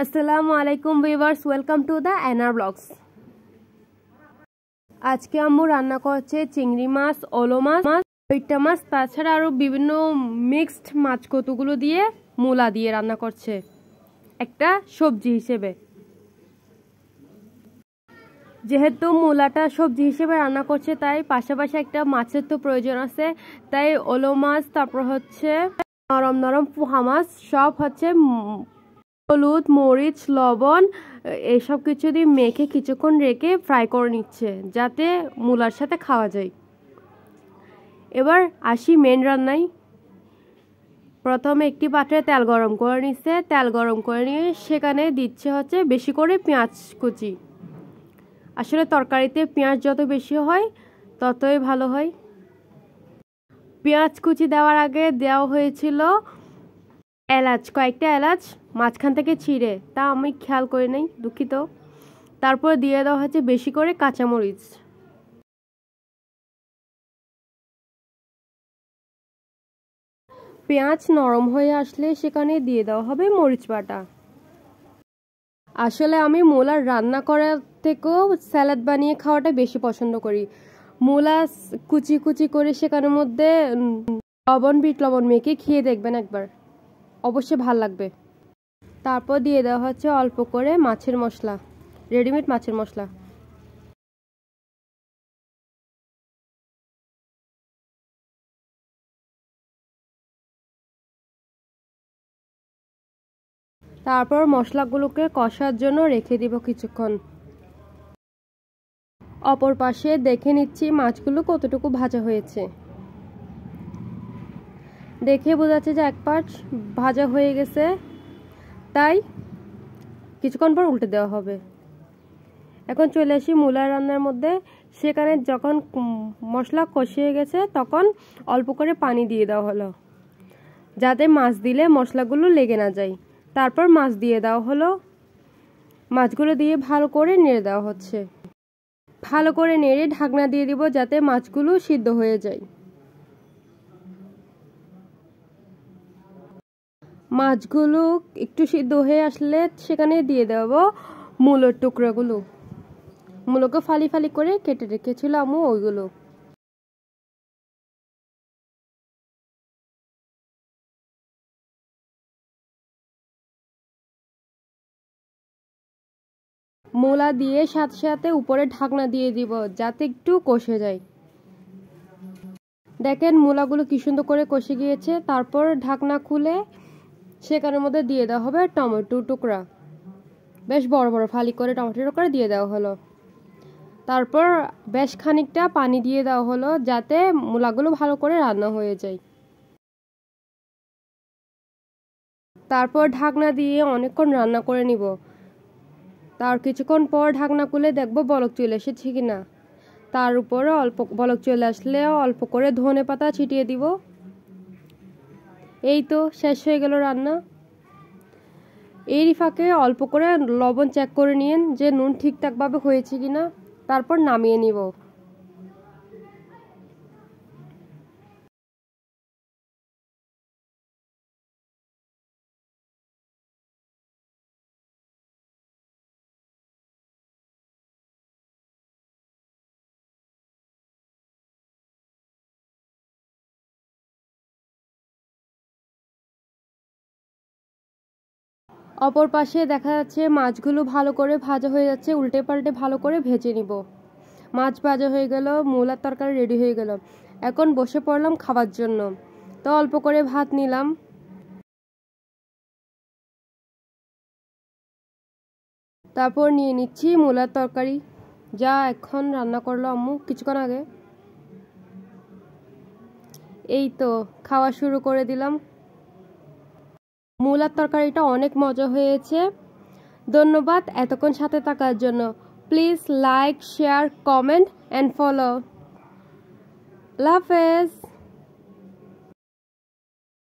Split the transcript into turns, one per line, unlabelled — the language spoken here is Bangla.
আসসালামু আলাইকুম viewers, welcome to the Anar blogs. আজকে আম্মু রান্না করছে চিংড়ি মাছ, ওলো মাছ, ওইটা মাছ, তাছাড়া আরও বিভিন্ন মিক্সড মাছ কতগুলো দিয়ে মূলা দিয়ে রান্না করছে একটা সবজি হিসেবে। যেহেতু মূলাটা সবজি হিসেবে রান্না করছে তাই পাশাপাশি একটা মাছের তো প্রয়োজন আছে, তাই ওলো মাছ, তারপর হচ্ছে নরম নরম পোহা মাছ সব হচ্ছে হলুদ, মরিচ, লবণ এসব কিছু দিয়ে মেখে কিছুক্ষণ রেখে ফ্রাই করে নিচ্ছে যাতে মূলার সাথে খাওয়া যায়। এবার আসি মেন রান্নায়। প্রথমে একটি পাত্রে তেল গরম করে নিচ্ছে, তেল গরম করে নিয়ে সেখানে দিচ্ছে হচ্ছে বেশি করে পেঁয়াজ কুচি। আসলে তরকারিতে পেঁয়াজ যত বেশি হয় ততই ভালো হয়। পেঁয়াজ কুচি দেওয়ার আগে দেওয়া হয়েছিল এলাচ, কয়েকটা এলাচ মাঝখান থেকে ছিঁড়ে, তা আমি খেয়াল করি নাই, দুঃখিত। তারপর দিয়ে দেওয়া হচ্ছে বেশি করে কাঁচামরিচ। পেঁয়াজ নরম হয়ে আসলে সেখানে দিয়ে দেওয়া হবে মরিচ বাটা। আসলে আমি মূলার রান্না করার থেকেও স্যালাড বানিয়ে খাওয়াটা বেশি পছন্দ করি। মূলা কুচি কুচি করে সেখানের মধ্যে লবণ, বিট লবণ মেখে খেয়ে দেখবেন একবার, অবশ্যই ভাল লাগবে। তারপর দিয়ে দেওয়া হচ্ছে অল্প করে মাছের মশলা, রেডিমেড মাছের মশলা। তারপর মশলাগুলোকে কষার জন্য রেখে দিব কিছুক্ষণ। অপর পাশে দেখে নিচ্ছি মাছগুলো কতটুকু ভাজা হয়েছে। দেখে বোঝা যাচ্ছে যে এক পাশ ভাজা হয়ে গেছে, তাই কিছুক্ষণ পর উল্টে দেওয়া হবে। এখন চলে আসি মূলা রান্নার মধ্যে। সেখানে যখন মশলা কষিয়ে গেছে তখন অল্প করে পানি দিয়ে দেওয়া হলো যাতে মাছ দিলে মশলাগুলো লেগে না যায়। তারপর মাছ দিয়ে দেওয়া হলো, মাছগুলো দিয়ে ভালো করে নেড়ে দেওয়া হচ্ছে। ভালো করে নেড়ে ঢাকনা দিয়ে দিব যাতে মাছগুলো সিদ্ধ হয়ে যায়। মাছগুলো একটু সিদ্ধ হয়ে আসলে সেখানে দিয়ে দেব মূলোর টুকরাগুলো। মূলোকে ফালি ফালি করে কেটে রেখেছিল আম্মু, ওইগুলো। মূলা দিয়ে সাথে সাথে উপরে ঢাকনা দিয়ে দিব যাতে একটু কষে যায়। দেখেন মূলাগুলো কি সুন্দর করে কষে গিয়েছে। তারপর ঢাকনা খুলে সেখানের মধ্যে দিয়ে দেওয়া হবে টমেটো টুকরা, বেশ বড় বড় ফালি করে টমেটো টুকরা দিয়ে দেওয়া হলো। তারপর বেশ খানিকটা পানি দিয়ে দেওয়া হলো যাতে মূলাগুলো ভালো করে রান্না হয়ে যায়। তারপর ঢাকনা দিয়ে অনেকক্ষণ রান্না করে নিব। তার কিছুক্ষণ পর ঢাকনা খুলে দেখবো বলক চলে এসেছে কিনা। তার উপরে অল্প বলক চলে আসলে অল্প করে ধনে পাতা ছিটিয়ে দিব। এই তো শেষ হয়ে গেল রান্না। এই ফাঁকে অল্প করে লবণ চেক করে নিন যে নুন ঠিকঠাকভাবে হয়েছে কিনা, তারপর নামিয়ে নিব। অপর পাশে দেখা যাচ্ছে মাছগুলো ভালো করে ভাজা হয়ে যাচ্ছে, উল্টে পাল্টে ভালো করে ভেজে নিব। মাছ ভাজা হয়ে গেল, মূলার তরকারি রেডি হয়ে গেল। এখন বসে পড়লাম খাবার জন্য। তো অল্প করে ভাত নিলাম। তারপর নিয়ে নিচ্ছি মূলার তরকারি, যা এখন রান্না করলো আম্মু কিছুক্ষণ আগে। এই তো খাওয়া শুরু করে দিলাম। মূলার তরকারিটা অনেক মজা হয়েছে। ধন্যবাদ এতক্ষণ সাথে থাকার জন্য। Please like, share, comment and follow. Allah হাফেজ।